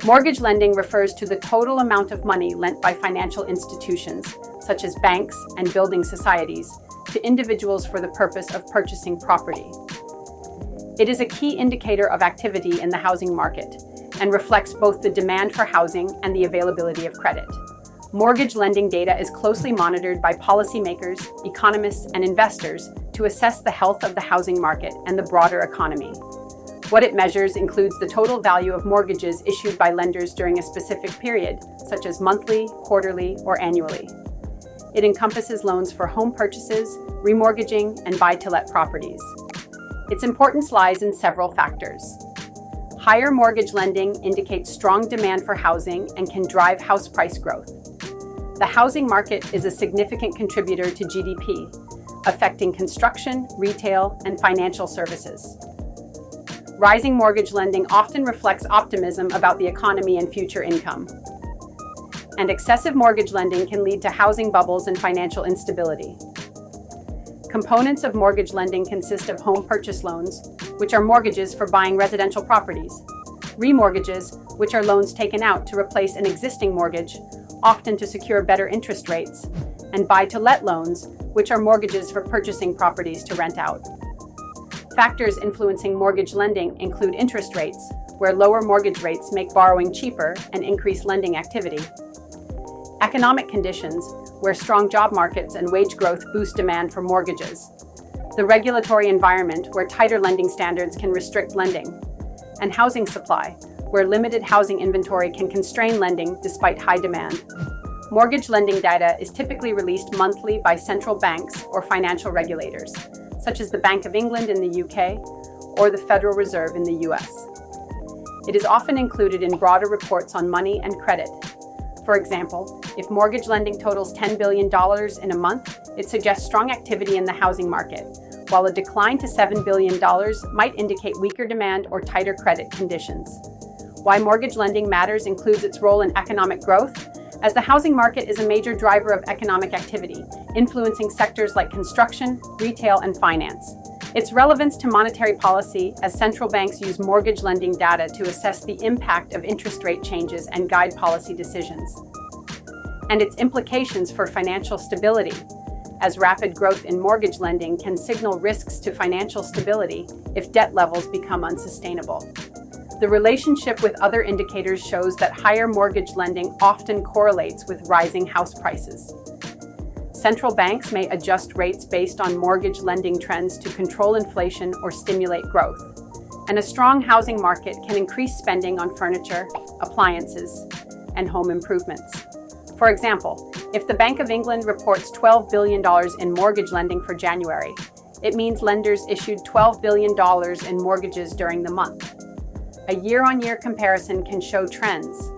Mortgage lending refers to the total amount of money lent by financial institutions, such as banks and building societies, to individuals for the purpose of purchasing property. It is a key indicator of activity in the housing market and reflects both the demand for housing and the availability of credit. Mortgage lending data is closely monitored by policymakers, economists, and investors to assess the health of the housing market and the broader economy. What it measures includes the total value of mortgages issued by lenders during a specific period, such as monthly, quarterly, or annually. It encompasses loans for home purchases, remortgaging, and buy-to-let properties. Its importance lies in several factors. Higher mortgage lending indicates strong demand for housing and can drive house price growth. The housing market is a significant contributor to GDP, affecting construction, retail, and financial services. Rising mortgage lending often reflects optimism about the economy and future income. And excessive mortgage lending can lead to housing bubbles and financial instability. Components of mortgage lending consist of home purchase loans, which are mortgages for buying residential properties, remortgages, which are loans taken out to replace an existing mortgage, often to secure better interest rates, and buy-to-let loans, which are mortgages for purchasing properties to rent out. Factors influencing mortgage lending include interest rates, where lower mortgage rates make borrowing cheaper and increase lending activity. Economic conditions, where strong job markets and wage growth boost demand for mortgages. The regulatory environment, where tighter lending standards can restrict lending. And housing supply, where limited housing inventory can constrain lending despite high demand. Mortgage lending data is typically released monthly by central banks or financial regulators, such as the Bank of England in the UK or the Federal Reserve in the US. It is often included in broader reports on money and credit. For example, if mortgage lending totals $10 billion in a month, it suggests strong activity in the housing market, while a decline to $7 billion might indicate weaker demand or tighter credit conditions. Why mortgage lending matters includes its role in economic growth, as the housing market is a major driver of economic activity, influencing sectors like construction, retail, and finance. Its relevance to monetary policy, as central banks use mortgage lending data to assess the impact of interest rate changes and guide policy decisions. And its implications for financial stability, as rapid growth in mortgage lending can signal risks to financial stability if debt levels become unsustainable. The relationship with other indicators shows that higher mortgage lending often correlates with rising house prices. Central banks may adjust rates based on mortgage lending trends to control inflation or stimulate growth. And a strong housing market can increase spending on furniture, appliances, and home improvements. For example, if the Bank of England reports $12 billion in mortgage lending for January, it means lenders issued $12 billion in mortgages during the month. A year-on-year comparison can show trends.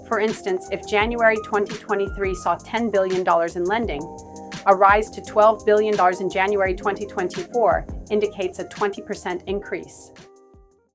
For instance, if January 2023 saw $10 billion in lending, a rise to $12 billion in January 2024 indicates a 20% increase.